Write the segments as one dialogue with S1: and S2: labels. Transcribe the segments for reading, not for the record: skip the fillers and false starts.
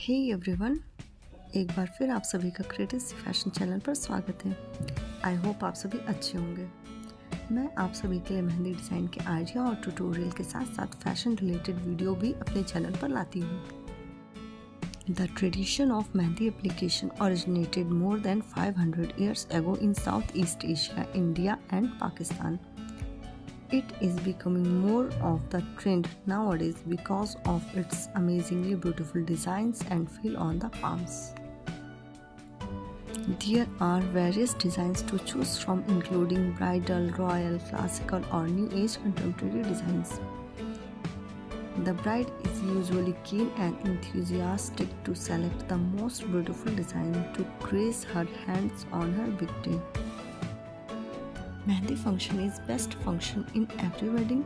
S1: Hey everyone, एक बार फिर आप सभी का क्रिएटिव फैशन चैनल पर स्वागत है। आई होप आप सभी अच्छे होंगे। मैं आप सभी के लिए मेहंदी डिज़ाइन के आइडिया और ट्यूटोरियल के साथ साथ फैशन रिलेटेड वीडियो भी अपने चैनल पर लाती हूँ। The tradition of mehndi application originated more than 500 years ago in Southeast Asia, India and Pakistan. It is becoming more of the trend nowadays because of its amazingly beautiful designs and feel on the palms. There are various designs to choose from, including bridal, royal, classical or new age contemporary designs. The bride is usually keen and enthusiastic to select the most beautiful design to grace her hands on her big day. Mehndi function is best function in every wedding.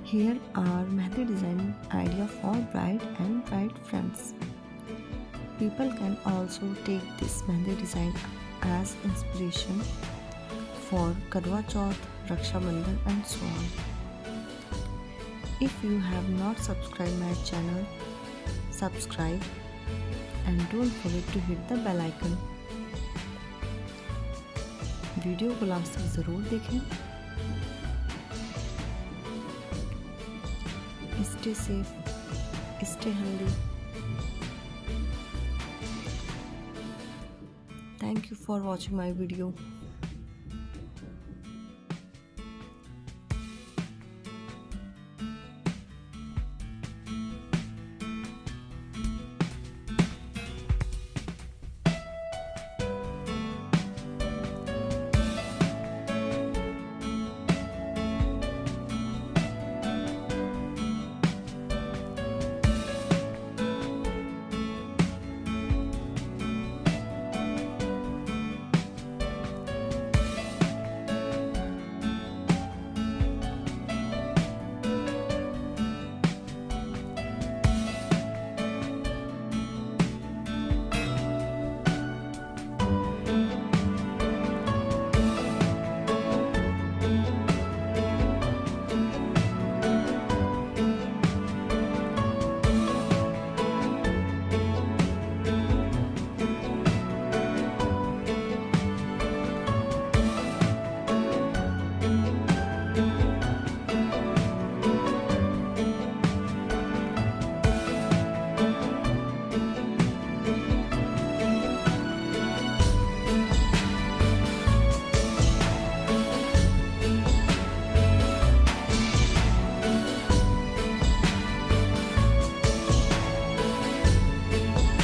S1: Here are Mehndi design idea for bride and bride friends. People can also take this Mehndi design as inspiration for Karwa Chauth, Raksha Bandhan and so on. If you have not subscribed my channel, subscribe and don't forget to hit the bell icon. Video को last तक ज़रूर देखें। Stay safe, stay healthy. Thank you for watching my video.